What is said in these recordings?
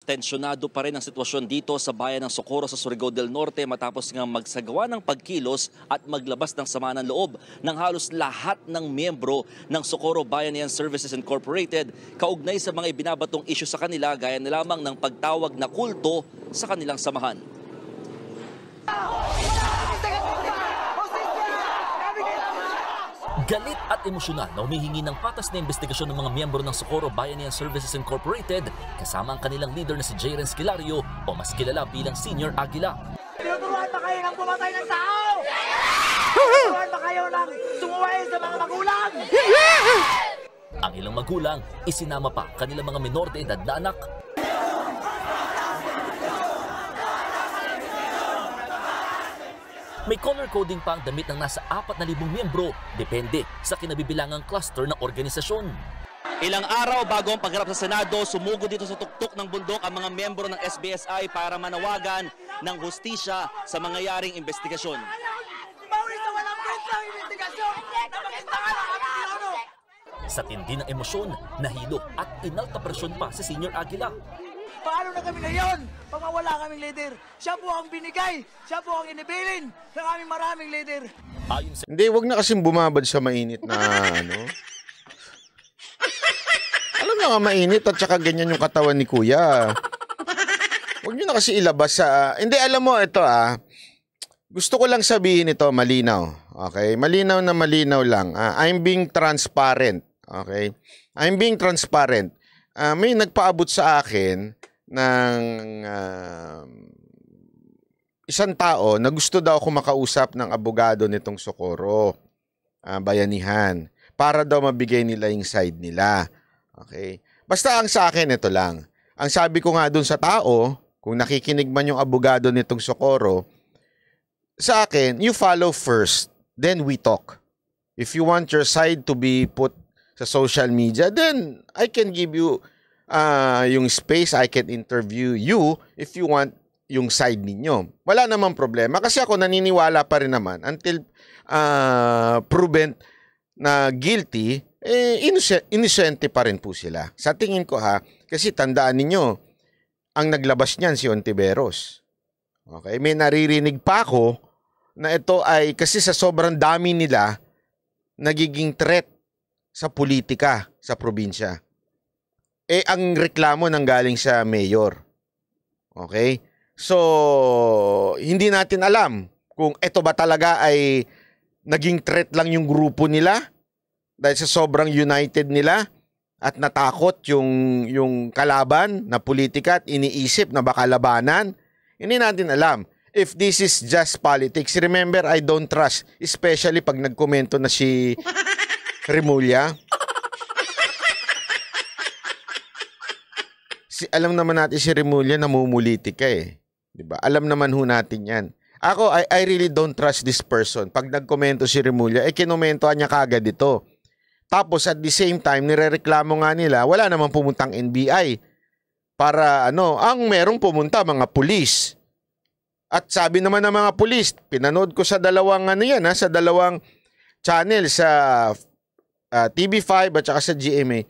Tensyonado pa rin ang sitwasyon dito sa bayan ng Socorro sa Surigao del Norte matapos nga magsagawa ng pagkilos at maglabas ng sama ng loob ng halos lahat ng miyembro ng Socorro Bayanihan Services Incorporated kaugnay sa mga ibinabatong isyu sa kanila gaya na lamang ng pagtawag na kulto sa kanilang samahan. Galit at emosyonal na humihingi ng patas na investigasyon ng mga miyembro ng Socorro Bayanihan Services Incorporated kasama ang kanilang leader na si J. Renz Kilario o mas kilala bilang Senior Aguila. Tinuturuan ba kayo ng pumatay ng tao? Tinuturuan ba kayo ng sumuway sa mga magulang? Ang ilang magulang, isinama pa kanilang mga minor de edad na anak. May color coding pa ang damit ng nasa 4,000 miyembro, depende sa kinabibilangang cluster ng organisasyon. Ilang araw bago ang pagharap sa Senado, sumugod dito sa tuktok ng bundok ang mga miyembro ng SBSI para manawagan ng hustisya sa mangyayaring investigasyon. Sa tindi ng emosyon, nahilo at inalta presyon pa si Senior Aguila. Paano na kami ngayon? Pag mawala kaming leader, siya po ang binigay, siya po ang inibilin ng aming maraming leader. Hindi, wag na kasing bumabad sa mainit na ano. Alam na nga mainit at saka ganyan yung katawan ni Kuya. Wag nyo na kasi ilabas sa... Hindi, alam mo, ito gusto ko lang sabihin ito, malinaw. Okay? Malinaw na malinaw lang. I'm being transparent. Okay? I'm being transparent. May nagpaabot sa akin ng isang tao na gusto daw ako makausap ng abogado nitong Socorro Bayanihan para daw mabigay nila yung side nila. Okay? Basta ang sa akin, ito lang. Ang sabi ko nga dun sa tao, kung nakikinig man yung abogado nitong Socorro, sa akin, you follow first, then we talk. If you want your side to be put sa social media, then I can give you yung space, I can interview you if you want yung side ninyo. Wala namang problema kasi ako naniniwala pa rin naman until proven na guilty, innocent pa rin po sila. Sa tingin ko kasi tandaan ninyo, ang naglabas niyan si Ontiveros. Okay? May naririnig pa ako na ito ay kasi sa sobrang dami nila, nagiging threat sa politika sa probinsya. Ang reklamo nanggaling sa mayor. Okay? So, hindi natin alam kung ito ba talaga ay naging threat lang yung grupo nila dahil sa sobrang united nila at natakot yung kalaban na politika at iniisip na baka labanan. Hindi natin alam. If this is just politics, remember, I don't trust, especially pag nagkomento na si Remulla. Alam naman natin si Remulla namumulitika diba? Alam naman ho natin yan. Ako, I really don't trust this person. Pag nagkomento si Remulla, kinomentohan niya kagad ito. Tapos at the same time, nirereklamo nga nila, wala namang pumuntang NBI. Para ang merong pumunta, mga pulis. At sabi naman ng mga pulis, pinanood ko sa dalawang sa dalawang channel, sa TV5 at saka sa GMA.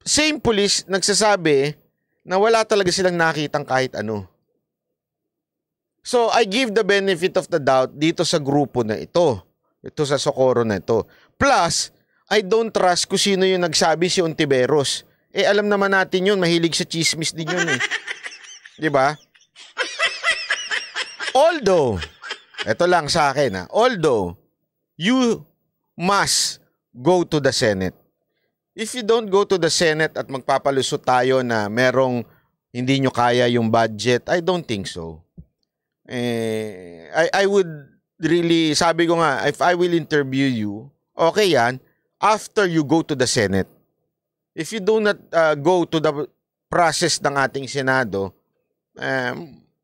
Same police nagsasabi na wala talaga silang nakitang kahit ano. So, I give the benefit of the doubt dito sa grupo na ito. Ito sa Socorro na ito. Plus, I don't trust kung sino yung nagsabi si Ontiveros. Alam naman natin yun, mahilig sa chismis din yun Diba? Although, ito lang sa akin although, you must go to the Senate. If you don't go to the Senate at magpapalusot tayo na merong hindi nyo kaya yung budget, I don't think so. I would really, sabi ko nga, if I will interview you, okay yan, after you go to the Senate. If you do not go to the process ng ating Senado,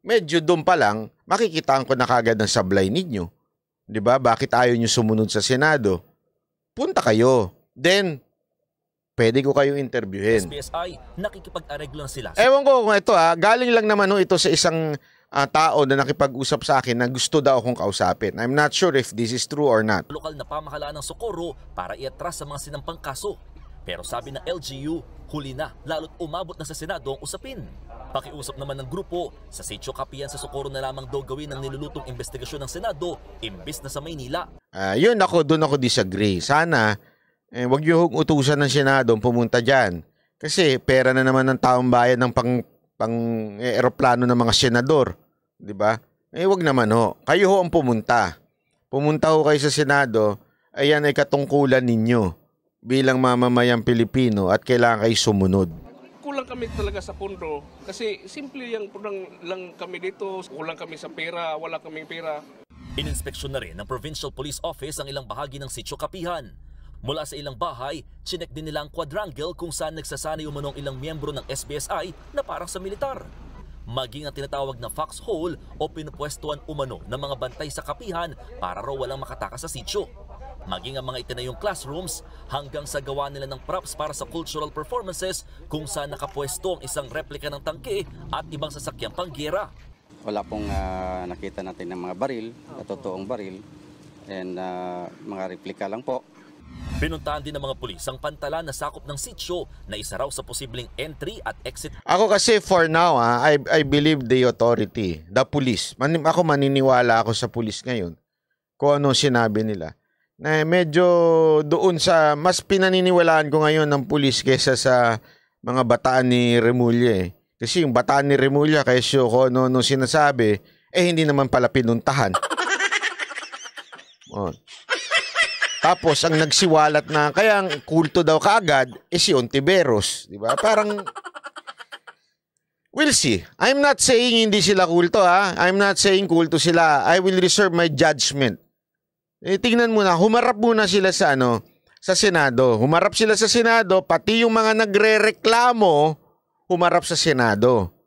medyo doon pa lang, makikitaan ko na kagad ng sablay ninyo. Diba? Bakit ayaw nyo sumunod sa Senado? Punta kayo. Then, pwede ko kayong interviewin. SBSI, nakikipag-areglo na sila. Ewan ko kung ito galing lang naman ito sa isang tao na nakipag-usap sa akin na gusto daw akong kausapin. I'm not sure if this is true or not. Lokal na pamahalaan ng Socorro para iatras sa mga sinampang kaso. Pero sabi ng LGU, huli na lalo't umabot na sa Senado ang usapin. Pakiusap naman ng grupo, sa Sitio Kapihan sa Socorro na lamang daw gawin ang nilulutong investigasyon ng Senado imbes na sa Maynila. Doon ako disagree. Sana, wag yung utusan ng Senado pumunta dyan. Kasi pera na naman ng taong bayan ng pang eroplano ng mga senador. Di ba? Wag naman ho. Kayo ho ang pumunta. Pumunta ho kayo sa Senado, ayan ay katungkulan ninyo bilang mamamayang Pilipino at kailangan kayo sumunod. Kulang kami talaga sa pondo kasi simple yung lang kami dito, kulang kami sa pera, wala kaming pera. Ininspeksyon na rin ng Provincial Police Office ang ilang bahagi ng Sitio Kapihan. Mula sa ilang bahay, chinek din nila ang quadrangle kung saan nagsasanay umanong ilang miyembro ng SBSI na parang sa militar. Maging ang tinatawag na foxhole o pinupwestuhan umano ng mga bantay sa Kapihan para raw walang makatakas sa sitio. Maging ang mga itinayong classrooms hanggang sa gawa nila ng props para sa cultural performances kung saan nakapwesto ang isang replika ng tangke at ibang sasakyang panggera. Wala pong nakita natin ng mga baril, totoong baril, and mga replika lang po. Pinuntahan din ng mga pulis ang pantalan na sakop ng sitio na isa raw sa posibleng entry at exit. Ako kasi for now, I believe the authority, the police. Ako maniniwala ako sa police ngayon kung ano sinabi nila. Na medyo doon sa mas pinaniniwalaan ko ngayon ng pulis kaysa sa mga bataan ni Remulla. Kasi yung bataan ni Remulla kaysa ko ano sinasabi, hindi naman pala pinuntahan. Oh. Tapos ang nagsiwalat na kaya ang kulto daw kaagad si Ontiveros, di ba? Parang we'll see. I'm not saying hindi sila kulto I'm not saying kulto sila. I will reserve my judgment. Tingnan muna, humarap muna sila sa sa Senado. Humarap sila sa Senado, pati yung mga nagrereklamo humarap sa Senado.